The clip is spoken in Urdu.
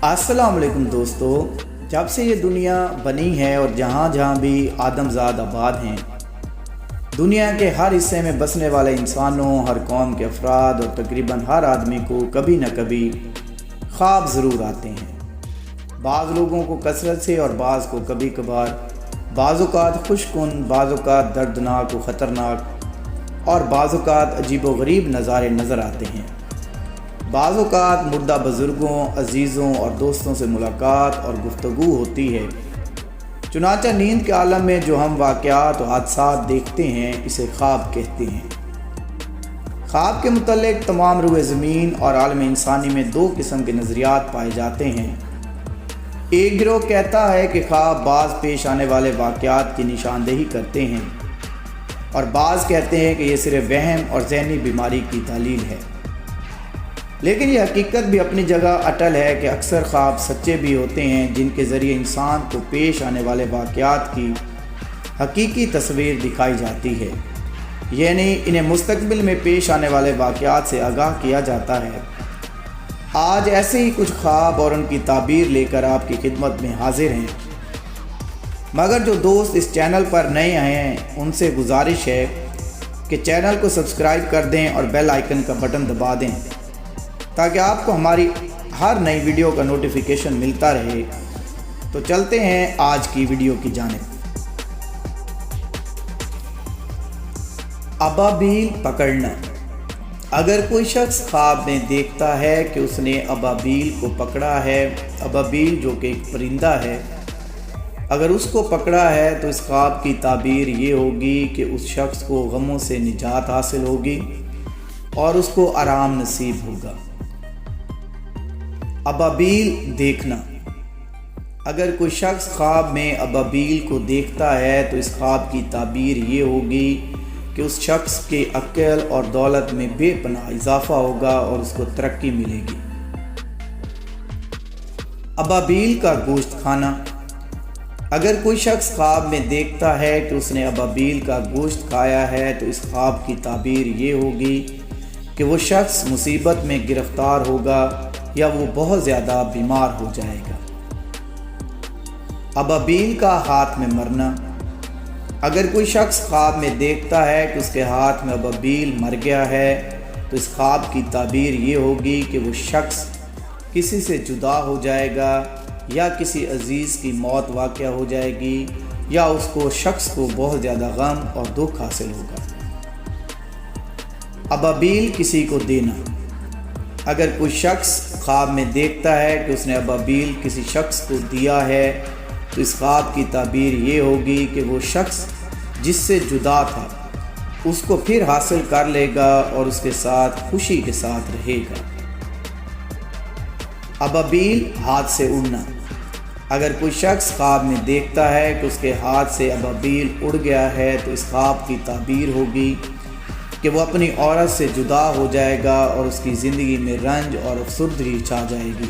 السلام علیکم دوستو، جب سے یہ دنیا بنی ہے اور جہاں جہاں بھی آدمزاد آباد ہیں، دنیا کے ہر حصے میں بسنے والے انسانوں، ہر قوم کے افراد اور تقریباً ہر آدمی کو کبھی نہ کبھی خواب ضرور آتے ہیں۔ بعض لوگوں کو کثرت سے اور بعض کو کبھی کبھار، بعض اوقات خوش کن، بعض اوقات دردناک و خطرناک اور بعض اوقات عجیب و غریب نظارے نظر آتے ہیں۔ بعض اوقات مردہ بزرگوں، عزیزوں اور دوستوں سے ملاقات اور گفتگو ہوتی ہے۔ چنانچہ نیند کے عالم میں جو ہم واقعات و حادثات دیکھتے ہیں، اسے خواب کہتے ہیں۔ خواب کے متعلق تمام روئے زمین اور عالم انسانی میں دو قسم کے نظریات پائے جاتے ہیں۔ ایک گروہ کہتا ہے کہ خواب بعض پیش آنے والے واقعات کی نشاندہی کرتے ہیں، اور بعض کہتے ہیں کہ یہ صرف وہم اور ذہنی بیماری کی دلیل ہے۔ لیکن یہ حقیقت بھی اپنی جگہ اٹل ہے کہ اکثر خواب سچے بھی ہوتے ہیں، جن کے ذریعے انسان کو پیش آنے والے واقعات کی حقیقی تصویر دکھائی جاتی ہے، یعنی انہیں مستقبل میں پیش آنے والے واقعات سے آگاہ کیا جاتا ہے۔ آج ایسے ہی کچھ خواب اور ان کی تعبیر لے کر آپ کی خدمت میں حاضر ہیں، مگر جو دوست اس چینل پر نئے آئے ہیں ان سے گزارش ہے کہ چینل کو سبسکرائب کر دیں اور بیل آئیکن کا بٹن دبا دیں تاکہ آپ کو ہماری ہر نئی ویڈیو کا نوٹیفیکیشن ملتا رہے۔ تو چلتے ہیں آج کی ویڈیو کی جانب۔ ابابیل پکڑنا۔ اگر کوئی شخص خواب میں دیکھتا ہے کہ اس نے ابابیل کو پکڑا ہے، ابابیل جو کہ ایک پرندہ ہے، اگر اس کو پکڑا ہے تو اس خواب کی تعبیر یہ ہوگی کہ اس شخص کو غموں سے نجات حاصل ہوگی اور اس کو آرام نصیب ہوگا۔ ابابیل دیکھنا۔ اگر کوئی شخص خواب میں ابابیل کو دیکھتا ہے تو اس خواب کی تعبیر یہ ہوگی کہ اس شخص کے عقل اور دولت میں بے پناہ اضافہ ہوگا اور اس کو ترقی ملے گی۔ ابابیل کا گوشت کھانا۔ اگر کوئی شخص خواب میں دیکھتا ہے کہ اس نے ابابیل کا گوشت کھایا ہے تو اس خواب کی تعبیر یہ ہوگی کہ وہ شخص مصیبت میں گرفتار ہوگا یا وہ بہت زیادہ بیمار ہو جائے گا۔ ابابیل کا ہاتھ میں مرنا۔ اگر کوئی شخص خواب میں دیکھتا ہے کہ اس کے ہاتھ میں ابابیل مر گیا ہے تو اس خواب کی تعبیر یہ ہوگی کہ وہ شخص کسی سے جدا ہو جائے گا یا کسی عزیز کی موت واقع ہو جائے گی یا اس کو شخص کو بہت زیادہ غم اور دکھ حاصل ہوگا۔ ابابیل کسی کو دینا۔ اگر کوئی شخص خواب میں دیکھتا ہے کہ اس نے ابابیل کسی شخص کو دیا ہے تو اس خواب کی تعبیر یہ ہوگی کہ وہ شخص جس سے جدا تھا اس کو پھر حاصل کر لے گا اور اس کے ساتھ خوشی کے ساتھ رہے گا۔ ابابیل ہاتھ سے اڑنا۔ اگر کوئی شخص خواب میں دیکھتا ہے کہ اس کے ہاتھ سے ابابیل اڑ گیا ہے تو اس خواب کی تعبیر ہوگی کہ وہ اپنی عورت سے جدا ہو جائے گا اور اس کی زندگی میں رنج اور افسردگی چھا جائے گی۔